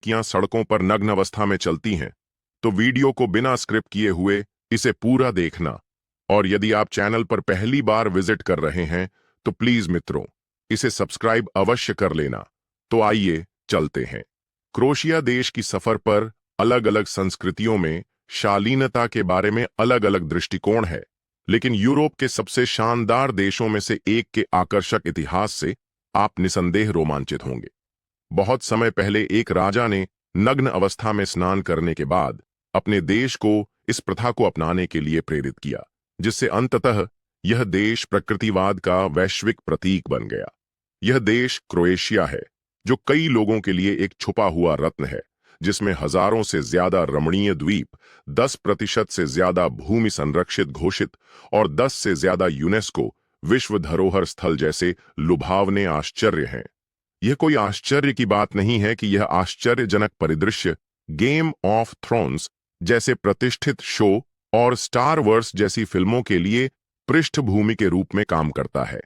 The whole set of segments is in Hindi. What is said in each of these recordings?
लड़कियां सड़कों पर नग्न अवस्था में चलती हैं, तो वीडियो को बिना स्क्रिप्ट किए हुए इसे पूरा देखना। और यदि आप चैनल पर पहली बार विजिट कर रहे हैं तो प्लीज मित्रों, इसे सब्सक्राइब अवश्य कर लेना। तो आइए चलते हैं। क्रोएशिया देश की सफर पर अलग अलग संस्कृतियों में शालीनता के बारे में अलग अलग दृष्टिकोण है, लेकिन यूरोप के सबसे शानदार देशों में से एक के आकर्षक इतिहास से आप निसंदेह रोमांचित होंगे। बहुत समय पहले एक राजा ने नग्न अवस्था में स्नान करने के बाद अपने देश को इस प्रथा को अपनाने के लिए प्रेरित किया, जिससे अंततः यह देश प्रकृतिवाद का वैश्विक प्रतीक बन गया। यह देश क्रोएशिया है, जो कई लोगों के लिए एक छुपा हुआ रत्न है, जिसमें हजारों से ज्यादा रमणीय द्वीप, 10% से ज्यादा भूमि संरक्षित घोषित और 10 से ज्यादा यूनेस्को विश्व धरोहर स्थल जैसे लुभावने आश्चर्य हैं। यह कोई आश्चर्य की बात नहीं है कि यह आश्चर्यजनक परिदृश्य गेम ऑफ थ्रोन्स जैसे प्रतिष्ठित शो और स्टार वर्स जैसी फिल्मों के लिए पृष्ठभूमि के रूप में काम करता है।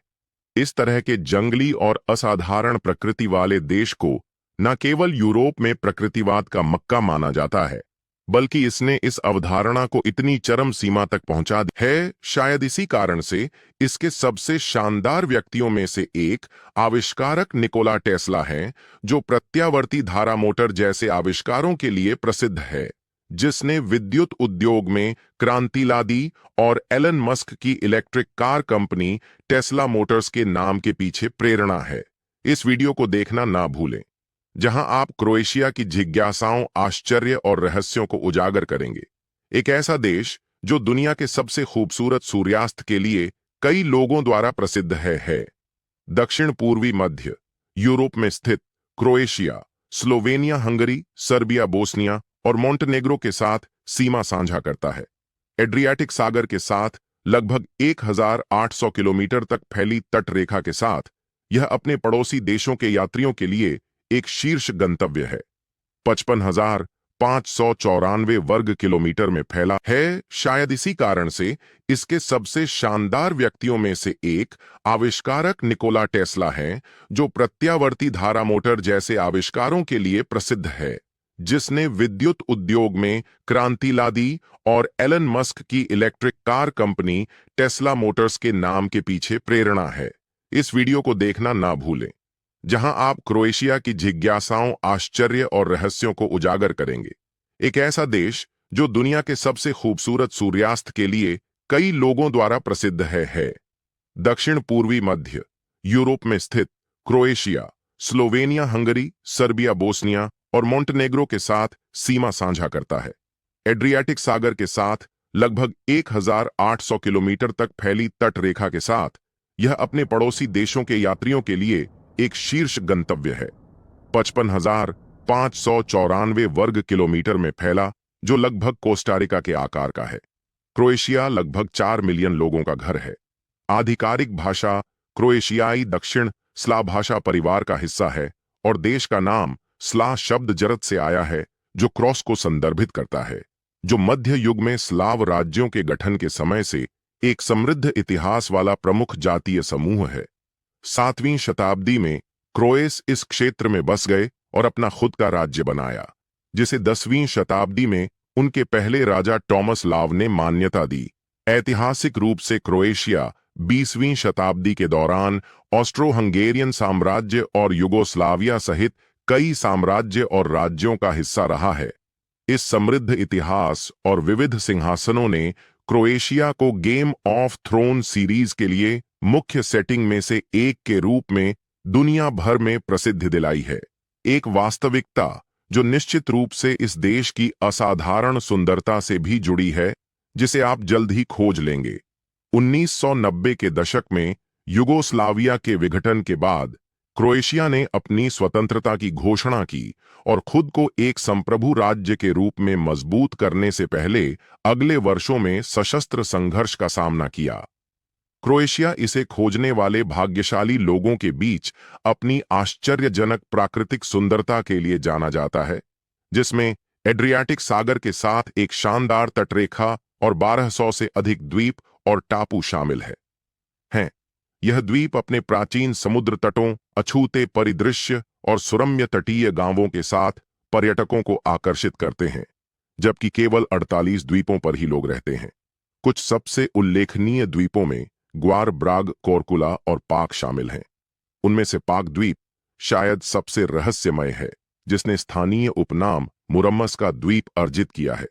इस तरह के जंगली और असाधारण प्रकृति वाले देश को न केवल यूरोप में प्रकृतिवाद का मक्का माना जाता है, बल्कि इसने इस अवधारणा को इतनी चरम सीमा तक पहुंचा दी है। शायद इसी कारण से इसके सबसे शानदार व्यक्तियों में से एक आविष्कारक निकोला टेस्ला है, जो प्रत्यावर्ती धारा मोटर जैसे आविष्कारों के लिए प्रसिद्ध है, जिसने विद्युत उद्योग में क्रांति ला दी और एलन मस्क की electric car company Tesla Motors के नाम के पीछे प्रेरणा है। इस वीडियो को देखना ना भूलें, जहां आप क्रोएशिया की जिज्ञासाओं, आश्चर्य और रहस्यों को उजागर करेंगे। एक ऐसा देश जो दुनिया के सबसे खूबसूरत सूर्यास्त के लिए कई लोगों द्वारा प्रसिद्ध है। दक्षिण पूर्वी मध्य यूरोप में स्थित Croatia Slovenia, Hungary, Serbia, Bosnia और मोंटेनेग्रो के साथ सीमा साझा करता है। एड्रियाटिक सागर के साथ लगभग 1800 किलोमीटर तक फैली तटरेखा के साथ यह अपने पड़ोसी देशों के यात्रियों के लिए एक शीर्ष गंतव्य है। 55,594 वर्ग किलोमीटर में फैला है। शायद इसी कारण से इसके सबसे शानदार व्यक्तियों में से एक आविष्कारक निकोला टेस्ला है, जो प्रत्यावर्ती धारा मोटर जैसे आविष्कारों के लिए प्रसिद्ध है, जिसने विद्युत उद्योग में क्रांति ला दी और एलन मस्क की electric car company Tesla Motors के नाम के पीछे प्रेरणा है। इस वीडियो को देखना ना भूलें, जहां आप क्रोएशिया की जिज्ञासाओं, आश्चर्य और रहस्यों को उजागर करेंगे। एक ऐसा देश जो दुनिया के सबसे खूबसूरत सूर्यास्त के लिए कई लोगों द्वारा प्रसिद्ध है। दक्षिण पूर्वी मध्य यूरोप में स्थित Croatia Slovenia, Hungary, Serbia, Bosnia और मोंटेनेग्रो के साथ सीमा साझा करता है। एड्रियाटिक सागर के साथ लगभग 1800 किलोमीटर तक फैली तटरेखा के साथ यह अपने पड़ोसी देशों के यात्रियों के लिए एक शीर्ष गंतव्य है। 55,594 वर्ग किलोमीटर में फैला, जो लगभग कोस्टारिका के आकार का है। क्रोएशिया लगभग 4 मिलियन लोगों का घर है। आधिकारिक भाषा क्रोएशियाई दक्षिण स्लाव भाषा परिवार का हिस्सा है और देश का नाम स्ला शब्द जरत से आया है, जो क्रॉस को संदर्भित करता है, जो मध्य युग में स्लाव राज्यों के गठन के समय से एक समृद्ध इतिहास वाला प्रमुख जातीय समूह है। 7वीं शताब्दी में क्रोएस इस क्षेत्र में बस गए और अपना खुद का राज्य बनाया, जिसे 10वीं शताब्दी में उनके पहले राजा टॉमस लाव ने मान्यता दी। ऐतिहासिक रूप से क्रोएशिया 20वीं शताब्दी के दौरान ऑस्ट्रो हंगेरियन साम्राज्य और युगोस्लाविया सहित कई साम्राज्य और राज्यों का हिस्सा रहा है। इस समृद्ध इतिहास और विविध सिंहासनों ने क्रोएशिया को गेम ऑफ थ्रोन सीरीज के लिए मुख्य सेटिंग में से एक के रूप में दुनिया भर में प्रसिद्धि दिलाई है। एक वास्तविकता जो निश्चित रूप से इस देश की असाधारण सुंदरता से भी जुड़ी है, जिसे आप जल्द ही खोज लेंगे। 1990 के दशक में युगोस्लाविया के विघटन के बाद क्रोएशिया ने अपनी स्वतंत्रता की घोषणा की और खुद को एक संप्रभु राज्य के रूप में मजबूत करने से पहले अगले वर्षों में सशस्त्र संघर्ष का सामना किया। क्रोएशिया इसे खोजने वाले भाग्यशाली लोगों के बीच अपनी आश्चर्यजनक प्राकृतिक सुंदरता के लिए जाना जाता है, जिसमें एड्रियाटिक सागर के साथ एक शानदार तटरेखा और 1200 से अधिक द्वीप और टापू शामिल हैं। यह द्वीप अपने प्राचीन समुद्र तटों, अछूते परिदृश्य और सुरम्य तटीय गांवों के साथ पर्यटकों को आकर्षित करते हैं, जबकि केवल 48 द्वीपों पर ही लोग रहते हैं। कुछ सबसे उल्लेखनीय द्वीपों में ग्वार, ब्राग, कोरकुला और पाक शामिल हैं। उनमें से पाक द्वीप शायद सबसे रहस्यमय है, जिसने स्थानीय उपनाम मुरम्मस का द्वीप अर्जित किया है।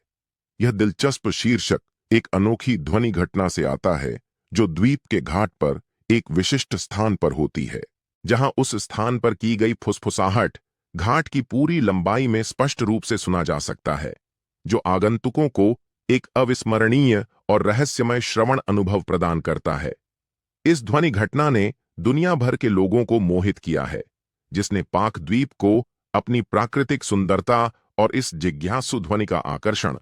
यह दिलचस्प शीर्षक एक अनोखी ध्वनि घटना से आता है, जो द्वीप के घाट पर एक विशिष्ट स्थान पर होती है, जहां उस स्थान पर की गई फुसफुसाहट घाट की पूरी लंबाई में स्पष्ट रूप से सुना जा सकता है, जो आगंतुकों को एक अविस्मरणीय और रहस्यमय श्रवण अनुभव प्रदान करता है। इस ध्वनि घटना ने दुनिया भर के लोगों को मोहित किया है, जिसने पाक द्वीप को अपनी प्राकृतिक सुंदरता और इस जिज्ञासु ध्वनि का आकर्षण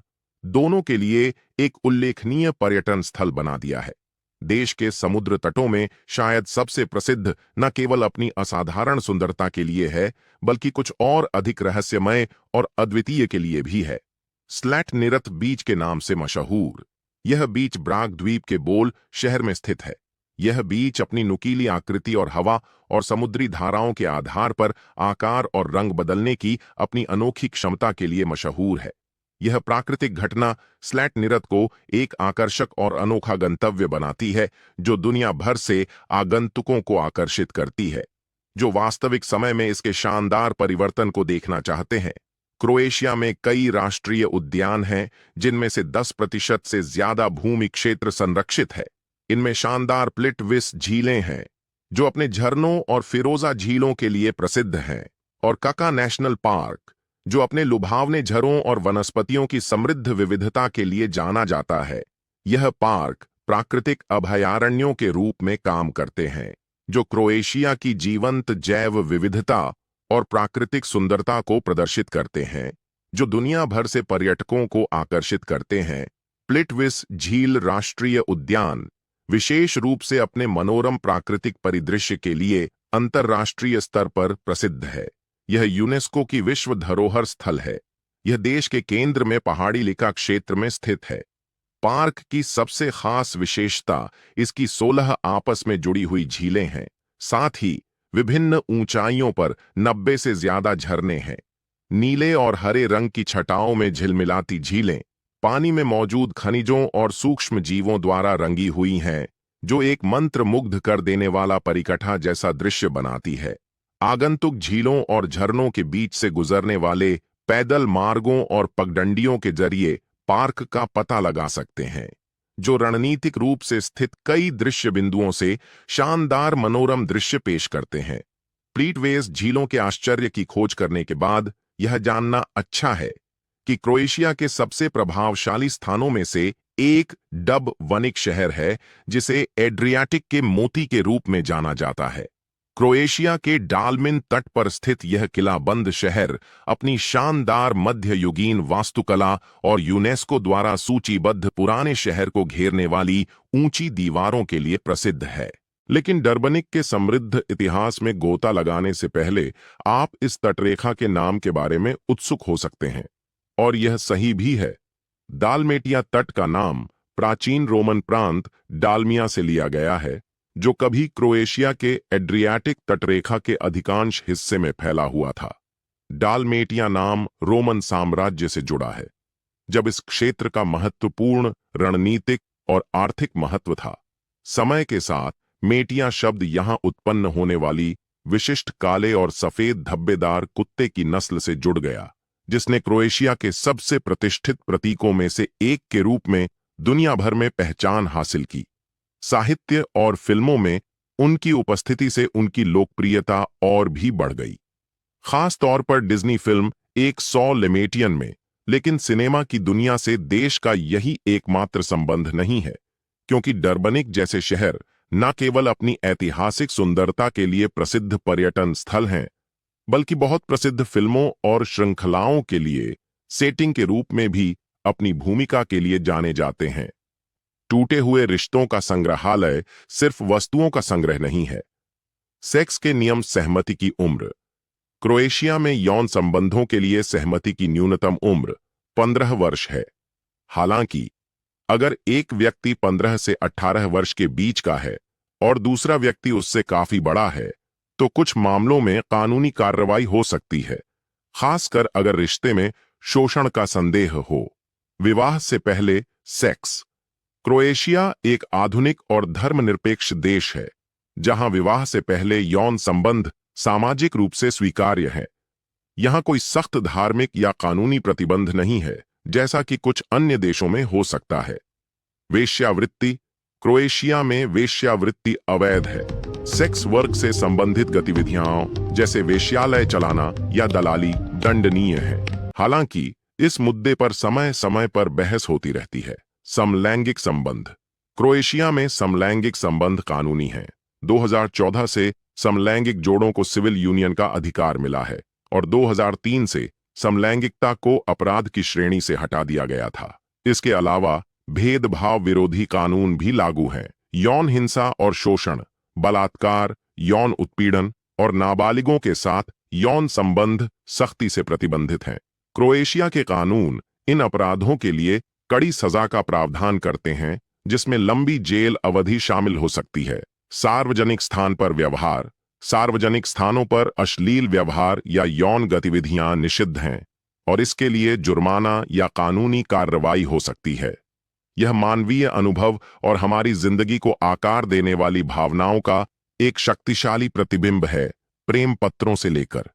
दोनों के लिए एक उल्लेखनीय पर्यटन स्थल बना दिया है। देश के समुद्र तटों में शायद सबसे प्रसिद्ध न केवल अपनी असाधारण सुंदरता के लिए है, बल्कि कुछ और अधिक रहस्यमय और अद्वितीय के लिए भी है। स्लैट निरत बीच के नाम से मशहूर यह बीच ब्राग द्वीप के बोल शहर में स्थित है। यह बीच अपनी नुकीली आकृति और हवा और समुद्री धाराओं के आधार पर आकार और रंग बदलने की अपनी अनोखी क्षमता के लिए मशहूर है। यह प्राकृतिक घटना स्लैट निरत को एक आकर्षक और अनोखा गंतव्य बनाती है, जो दुनिया भर से आगंतुकों को आकर्षित करती है, जो वास्तविक समय में इसके शानदार परिवर्तन को देखना चाहते हैं। क्रोएशिया में कई राष्ट्रीय उद्यान हैं, जिनमें से 10% से ज्यादा भूमि क्षेत्र संरक्षित है। इनमें शानदार प्लिटविस झीलें हैं, जो अपने झरनों और फिरोजा झीलों के लिए प्रसिद्ध हैं, और काका नेशनल पार्क, जो अपने लुभावने झरों और वनस्पतियों की समृद्ध विविधता के लिए जाना जाता है। यह पार्क प्राकृतिक अभयारण्यों के रूप में काम करते हैं, जो क्रोएशिया की जीवंत जैव विविधता और प्राकृतिक सुंदरता को प्रदर्शित करते हैं, जो दुनिया भर से पर्यटकों को आकर्षित करते हैं। प्लिटविस झील राष्ट्रीय उद्यान विशेष रूप से अपने मनोरम प्राकृतिक परिदृश्य के लिए अंतर्राष्ट्रीय स्तर पर प्रसिद्ध है। यह यूनेस्को की विश्व धरोहर स्थल है। यह देश के केंद्र में पहाड़ी लिका क्षेत्र में स्थित है। पार्क की सबसे खास विशेषता इसकी 16 आपस में जुड़ी हुई झीलें हैं। साथ ही विभिन्न ऊंचाइयों पर 90 से ज्यादा झरने हैं। नीले और हरे रंग की छटाओं में झिलमिलाती झीलें पानी में मौजूद खनिजों और सूक्ष्म जीवों द्वारा रंगी हुई हैं, जो एक मंत्र मुग्ध कर देने वाला परिकठा जैसा दृश्य बनाती है। आगंतुक झीलों और झरनों के बीच से गुजरने वाले पैदल मार्गों और पगडंडियों के जरिए पार्क का पता लगा सकते हैं, जो रणनीतिक रूप से स्थित कई दृश्य बिंदुओं से शानदार मनोरम दृश्य पेश करते हैं। प्लीटवेस झीलों के आश्चर्य की खोज करने के बाद यह जानना अच्छा है कि क्रोएशिया के सबसे प्रभावशाली स्थानों में से एक डब वनिक शहर है, जिसे एड्रियाटिक के मोती के रूप में जाना जाता है। क्रोएशिया के डालमिन तट पर स्थित यह किलाबंद शहर अपनी शानदार मध्ययुगीन वास्तुकला और यूनेस्को द्वारा सूचीबद्ध पुराने शहर को घेरने वाली ऊंची दीवारों के लिए प्रसिद्ध है। लेकिन डर्बनिक के समृद्ध इतिहास में गोता लगाने से पहले आप इस तटरेखा के नाम के बारे में उत्सुक हो सकते हैं, और यह सही भी है। डालमेटिया तट का नाम प्राचीन रोमन प्रांत डालमिया से लिया गया है, जो कभी क्रोएशिया के एड्रियाटिक तटरेखा के अधिकांश हिस्से में फैला हुआ था। डालमेटिया नाम रोमन साम्राज्य से जुड़ा है, जब इस क्षेत्र का महत्वपूर्ण रणनीतिक और आर्थिक महत्व था। समय के साथ मेटिया शब्द यहां उत्पन्न होने वाली विशिष्ट काले और सफेद धब्बेदार कुत्ते की नस्ल से जुड़ गया, जिसने क्रोएशिया के सबसे प्रतिष्ठित प्रतीकों में से एक के रूप में दुनिया भर में पहचान हासिल की। साहित्य और फिल्मों में उनकी उपस्थिति से उनकी लोकप्रियता और भी बढ़ गई, खास तौर पर डिज्नी फिल्म एक 100 लेमेटियन में। लेकिन सिनेमा की दुनिया से देश का यही एकमात्र संबंध नहीं है, क्योंकि डर्बनिक जैसे शहर न केवल अपनी ऐतिहासिक सुंदरता के लिए प्रसिद्ध पर्यटन स्थल हैं, बल्कि बहुत प्रसिद्ध फिल्मों और श्रृंखलाओं के लिए सेटिंग के रूप में भी अपनी भूमिका के लिए जाने जाते हैं। टूटे हुए रिश्तों का संग्रहालय सिर्फ वस्तुओं का संग्रह नहीं है। सेक्स के नियम सहमति की उम्र। क्रोएशिया में यौन संबंधों के लिए सहमति की न्यूनतम उम्र 15 वर्ष है। हालांकि अगर एक व्यक्ति 15 से 18 वर्ष के बीच का है और दूसरा व्यक्ति उससे काफी बड़ा है, तो कुछ मामलों में कानूनी कार्रवाई हो सकती है। खासकर अगर रिश्ते में शोषण का संदेह हो। विवाह से पहले सेक्स। क्रोएशिया एक आधुनिक और धर्मनिरपेक्ष देश है, जहां विवाह से पहले यौन संबंध सामाजिक रूप से स्वीकार्य है। यहां कोई सख्त धार्मिक या कानूनी प्रतिबंध नहीं है, जैसा कि कुछ अन्य देशों में हो सकता है। वेश्यावृत्ति। क्रोएशिया में वेश्यावृत्ति अवैध है। सेक्स वर्क से संबंधित गतिविधियां जैसे वेश्यालय चलाना या दलाली दंडनीय है। हालांकि इस मुद्दे पर समय समय पर बहस होती रहती है। समलैंगिक संबंध। क्रोएशिया में समलैंगिक संबंध कानूनी है। 2014 से समलैंगिक जोड़ों को सिविल यूनियन का अधिकार मिला है और 2003 से समलैंगिकता को अपराध की श्रेणी से हटा दिया गया था। इसके अलावा भेदभाव विरोधी कानून भी लागू हैं। यौन हिंसा और शोषण, बलात्कार, यौन उत्पीड़न और नाबालिगों के साथ यौन संबंध सख्ती से प्रतिबंधित हैं। क्रोएशिया के कानून इन अपराधों के लिए कड़ी सजा का प्रावधान करते हैं, जिसमें लंबी जेल अवधि शामिल हो सकती है। सार्वजनिक स्थान पर व्यवहार। सार्वजनिक स्थानों पर अश्लील व्यवहार या यौन गतिविधियां निषिद्ध हैं और इसके लिए जुर्माना या कानूनी कार्रवाई हो सकती है। यह मानवीय अनुभव और हमारी जिंदगी को आकार देने वाली भावनाओं का एक शक्तिशाली प्रतिबिंब है। प्रेम पत्रों से लेकर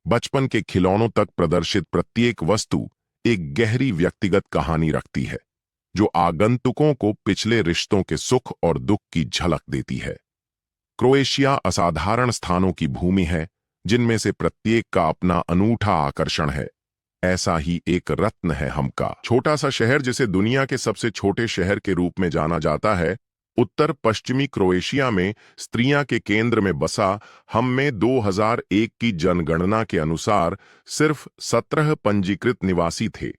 बचपन के खिलौनों तक प्रदर्शित प्रत्येक वस्तु एक गहरी व्यक्तिगत कहानी रखती है, जो आगंतुकों को पिछले रिश्तों के सुख और दुख की झलक देती है। क्रोएशिया असाधारण स्थानों की भूमि है, जिनमें से प्रत्येक का अपना अनूठा आकर्षण है। ऐसा ही एक रत्न है हमका, छोटा सा शहर जिसे दुनिया के सबसे छोटे शहर के रूप में जाना जाता है। उत्तर पश्चिमी क्रोएशिया में स्त्रियां के केंद्र में बसा हम में 2001 की जनगणना के अनुसार सिर्फ 17 पंजीकृत निवासी थे,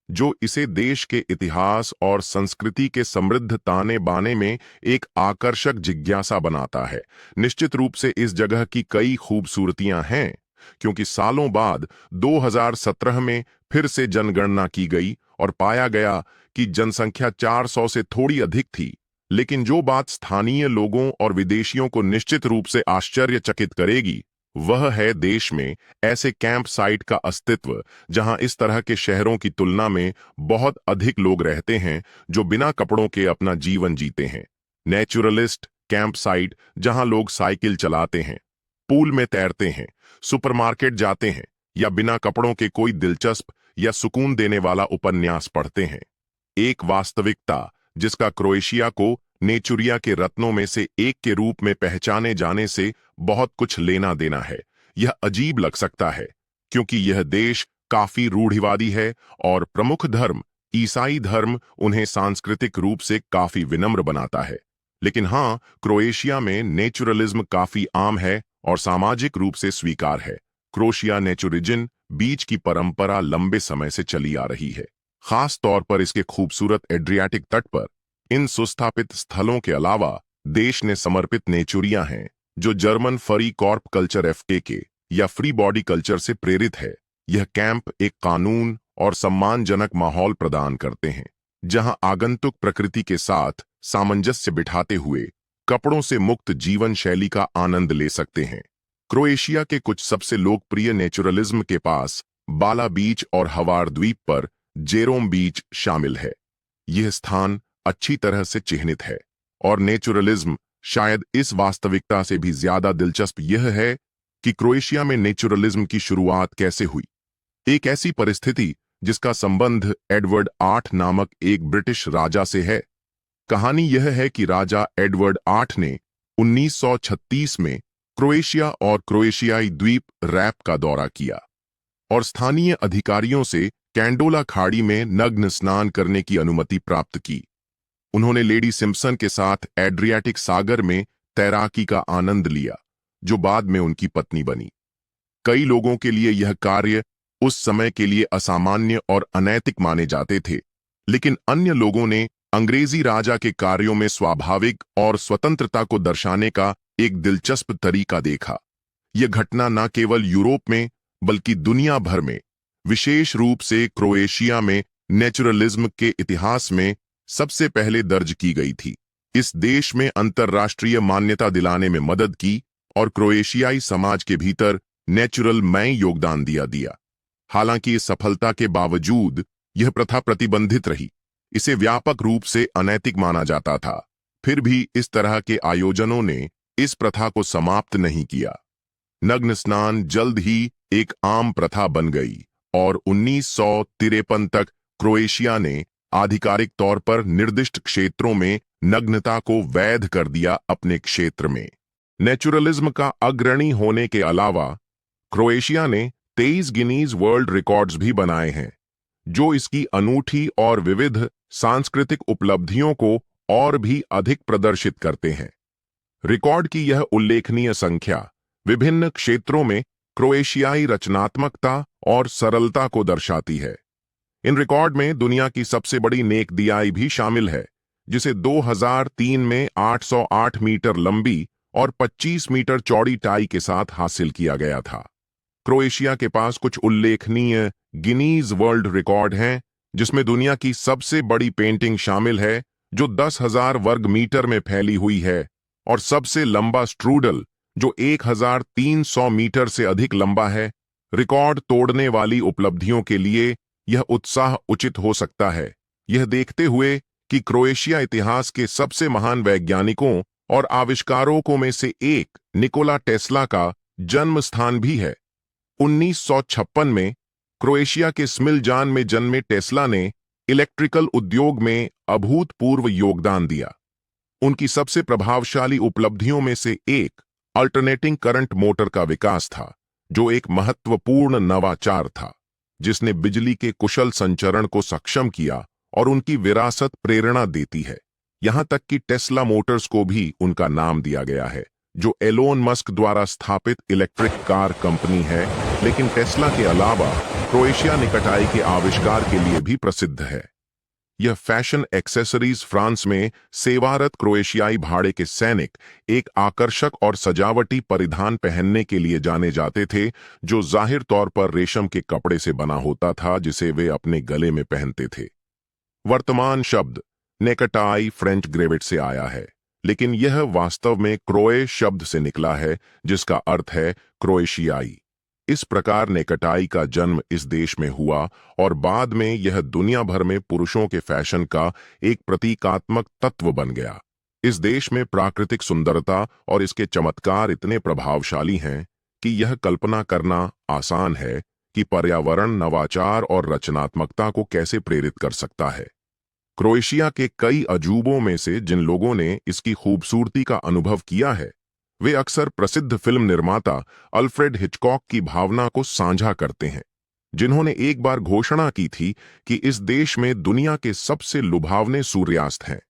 जो इसे देश के इतिहास और संस्कृति के समृद्ध ताने बाने में एक आकर्षक जिज्ञासा बनाता है। निश्चित रूप से इस जगह की कई खूबसूरतियां हैं, क्योंकि सालों बाद 2017 में फिर से जनगणना की गई और पाया गया कि जनसंख्या 400 से थोड़ी अधिक थी। लेकिन जो बात स्थानीय लोगों और विदेशियों को निश्चित रूप से आश्चर्यचकित करेगी, वह है देश में ऐसे कैंप साइट का अस्तित्व जहां इस तरह के शहरों की तुलना में बहुत अधिक लोग रहते हैं, जो बिना कपड़ों के अपना जीवन जीते हैं। नेचुरलिस्ट कैंप साइट, जहां लोग साइकिल चलाते हैं, पूल में तैरते हैं, सुपरमार्केट जाते हैं या बिना कपड़ों के कोई दिलचस्प या सुकून देने वाला उपन्यास पढ़ते हैं। एक वास्तविकता जिसका क्रोएशिया को नेचुरिया के रत्नों में से एक के रूप में पहचाने जाने से बहुत कुछ लेना देना है। यह अजीब लग सकता है, क्योंकि यह देश काफी रूढ़िवादी है और प्रमुख धर्म ईसाई धर्म उन्हें सांस्कृतिक रूप से काफी विनम्र बनाता है। लेकिन हाँ, क्रोएशिया में नेचुरलिज्म काफी आम है और सामाजिक रूप से स्वीकार है। क्रोएशिया नेचुरिजन बीच की परंपरा लंबे समय से चली आ रही है, खास तौर पर इसके खूबसूरत एड्रियाटिक तट पर। इन सुस्थापित स्थलों के अलावा देश ने समर्पित नेचुरिया हैं, जो जर्मन फरी कॉर्प कल्चर FK या फ्री बॉडी कल्चर से प्रेरित है। यह कैंप एक कानून और सम्मानजनक माहौल प्रदान करते हैं, जहां आगंतुक प्रकृति के साथ सामंजस्य बिठाते हुए कपड़ों से मुक्त जीवन शैली का आनंद ले सकते हैं। क्रोएशिया के कुछ सबसे लोकप्रिय नेचुरलिज्म के पास बाला बीच और हवार द्वीप पर जेरोम बीच शामिल है। यह स्थान अच्छी तरह से चिह्नित है और नेचुरलिज्म शायद इस वास्तविकता से भी ज्यादा दिलचस्प यह है कि क्रोएशिया में नेचुरलिज्म की शुरुआत कैसे हुई। एक ऐसी परिस्थिति जिसका संबंध एडवर्ड 8 नामक एक ब्रिटिश राजा से है। कहानी यह है कि राजा एडवर्ड 8 ने 1936 में क्रोएशिया और क्रोएशियाई द्वीप रैप का दौरा किया और स्थानीय अधिकारियों से कैंडोला खाड़ी में नग्न स्नान करने की अनुमति प्राप्त की। उन्होंने लेडी सिम्पसन के साथ एड्रियाटिक सागर में तैराकी का आनंद लिया, जो बाद में उनकी पत्नी बनी। कई लोगों के लिए यह कार्य उस समय के लिए असामान्य और अनैतिक माने जाते थे, लेकिन अन्य लोगों ने अंग्रेजी राजा के कार्यों में स्वाभाविक और स्वतंत्रता को दर्शाने का एक दिलचस्प तरीका देखा। यह घटना न केवल यूरोप में बल्कि दुनिया भर में, विशेष रूप से क्रोएशिया में नेचुरलिज्म के इतिहास में सबसे पहले दर्ज की गई थी। इस देश में अंतर्राष्ट्रीय मान्यता दिलाने में मदद की और क्रोएशियाई समाज के भीतर नेचुरल में योगदान दिया। हालांकि इस सफलता के बावजूद यह प्रथा प्रतिबंधित रही। इसे व्यापक रूप से अनैतिक माना जाता था। फिर भी इस तरह के आयोजनों ने इस प्रथा को समाप्त नहीं किया। नग्न स्नान जल्द ही एक आम प्रथा बन गई और 1953 तक क्रोएशिया ने आधिकारिक तौर पर निर्दिष्ट क्षेत्रों में नग्नता को वैध कर दिया। अपने क्षेत्र में नेचुरलिज्म का अग्रणी होने के अलावा क्रोएशिया ने 23 गिनीज वर्ल्ड रिकॉर्ड्स भी बनाए हैं, जो इसकी अनूठी और विविध सांस्कृतिक उपलब्धियों को और भी अधिक प्रदर्शित करते हैं। रिकॉर्ड की यह उल्लेखनीय संख्या विभिन्न क्षेत्रों में क्रोएशियाई रचनात्मकता और सरलता को दर्शाती है। इन रिकॉर्ड में दुनिया की सबसे बड़ी नेक दियाई भी शामिल है, जिसे 2003 में 808 मीटर लंबी और 25 मीटर चौड़ी टाई के साथ हासिल किया गया था। क्रोएशिया के पास कुछ उल्लेखनीय गिनीज वर्ल्ड रिकॉर्ड हैं, जिसमें दुनिया की सबसे बड़ी पेंटिंग शामिल है, जो 10,000 वर्ग मीटर में फैली हुई है, और सबसे लंबा स्ट्रूडल, जो 1,300 मीटर से अधिक लंबा है। रिकॉर्ड तोड़ने वाली उपलब्धियों के लिए यह उत्साह उचित हो सकता है, यह देखते हुए कि क्रोएशिया इतिहास के सबसे महान वैज्ञानिकों और आविष्कारकों में से एक निकोला टेस्ला का जन्म स्थान भी है। 1956 में क्रोएशिया के स्मिलजान में जन्मे टेस्ला ने इलेक्ट्रिकल उद्योग में अभूतपूर्व योगदान दिया। उनकी सबसे प्रभावशाली उपलब्धियों में से एक अल्टरनेटिंग करंट मोटर का विकास था, जो एक महत्वपूर्ण नवाचार था, जिसने बिजली के कुशल संचरण को सक्षम किया और उनकी विरासत प्रेरणा देती है। यहां तक कि टेस्ला मोटर्स को भी उनका नाम दिया गया है, जो एलोन मस्क द्वारा स्थापित इलेक्ट्रिक कार कंपनी है। लेकिन टेस्ला के अलावा क्रोएशिया निकटाई के आविष्कार के लिए भी प्रसिद्ध है। यह फैशन एक्सेसरीज फ्रांस में सेवारत क्रोएशियाई भाड़े के सैनिक एक आकर्षक और सजावटी परिधान पहनने के लिए जाने जाते थे, जो जाहिर तौर पर रेशम के कपड़े से बना होता था, जिसे वे अपने गले में पहनते थे। वर्तमान शब्द नेकटाई फ्रेंच ग्रेविट से आया है, लेकिन यह वास्तव में क्रोए शब्द से निकला है, जिसका अर्थ है क्रोएशियाई। इस प्रकार नेकटाई का जन्म इस देश में हुआ और बाद में यह दुनिया भर में पुरुषों के फैशन का एक प्रतीकात्मक तत्व बन गया। इस देश में प्राकृतिक सुंदरता और इसके चमत्कार इतने प्रभावशाली हैं कि यह कल्पना करना आसान है कि पर्यावरण नवाचार और रचनात्मकता को कैसे प्रेरित कर सकता है। क्रोएशिया के कई अजूबों में से जिन लोगों ने इसकी खूबसूरती का अनुभव किया है, वे अक्सर प्रसिद्ध फिल्म निर्माता अल्फ्रेड हिचकॉक की भावना को साझा करते हैं, जिन्होंने एक बार घोषणा की थी कि इस देश में दुनिया के सबसे लुभावने सूर्यास्त हैं।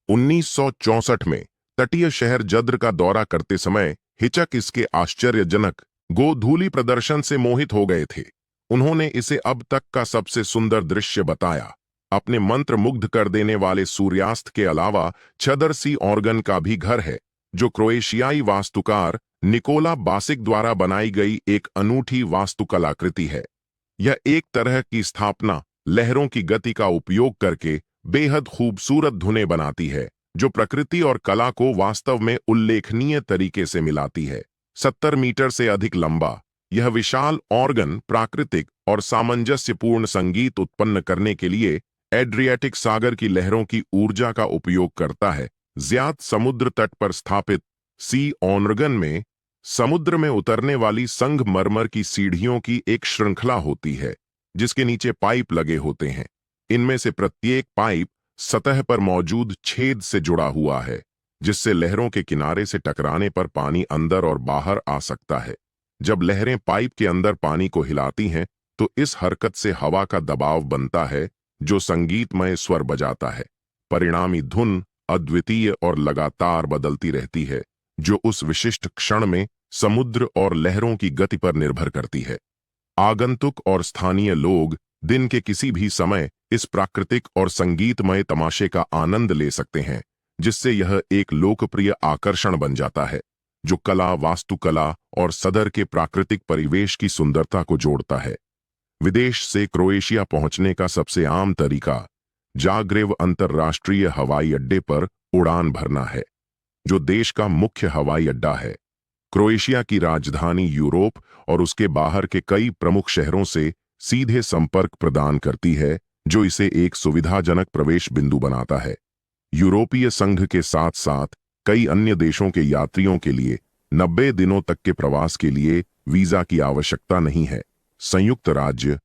1964 में तटीय शहर जद्र का दौरा करते समय हिचक इसके आश्चर्यजनक गोधूली प्रदर्शन से मोहित हो गए थे। उन्होंने इसे अब तक का सबसे सुंदर दृश्य बताया। अपने मंत्र मुग्ध कर देने वाले सूर्यास्त के अलावा छदर सी ऑर्गन का भी घर है, जो क्रोएशियाई वास्तुकार निकोला बासिक द्वारा बनाई गई एक अनूठी वास्तुकलाकृति है। यह एक तरह की स्थापना लहरों की गति का उपयोग करके बेहद खूबसूरत धुनें बनाती है, जो प्रकृति और कला को वास्तव में उल्लेखनीय तरीके से मिलाती है। 70 मीटर से अधिक लंबा यह विशाल ऑर्गन प्राकृतिक और सामंजस्यपूर्ण संगीत उत्पन्न करने के लिए एड्रियाटिक सागर की लहरों की ऊर्जा का उपयोग करता है। ज्यात समुद्र तट पर स्थित सी ऑर्गन में समुद्र में उतरने वाली संगमरमर की सीढ़ियों की एक श्रृंखला होती है, जिसके नीचे पाइप लगे होते हैं। इनमें से प्रत्येक पाइप सतह पर मौजूद छेद से जुड़ा हुआ है, जिससे लहरों के किनारे से टकराने पर पानी अंदर और बाहर आ सकता है। जब लहरें पाइप के अंदर पानी को हिलाती हैं, तो इस हरकत से हवा का दबाव बनता है, जो संगीतमय स्वर बजाता है। परिणामी धुन अद्वितीय और लगातार बदलती रहती है, जो उस विशिष्ट क्षण में समुद्र और लहरों की गति पर निर्भर करती है। आगंतुक और स्थानीय लोग दिन के किसी भी समय इस प्राकृतिक और संगीतमय तमाशे का आनंद ले सकते हैं, जिससे यह एक लोकप्रिय आकर्षण बन जाता है, जो कला, वास्तुकला और सदर के प्राकृतिक परिवेश की सुंदरता को जोड़ता है। विदेश से क्रोएशिया पहुंचने का सबसे आम तरीका जाग्रेव अंतर्राष्ट्रीय हवाई अड्डे पर उड़ान भरना है, जो देश का मुख्य हवाई अड्डा है। क्रोएशिया की राजधानी यूरोप और उसके बाहर के कई प्रमुख शहरों से सीधे संपर्क प्रदान करती है, जो इसे एक सुविधाजनक प्रवेश बिंदु बनाता है। यूरोपीय संघ के साथ साथ कई अन्य देशों के यात्रियों के लिए 90 दिनों तक के प्रवास के लिए वीजा की आवश्यकता नहीं है। संयुक्त राज्य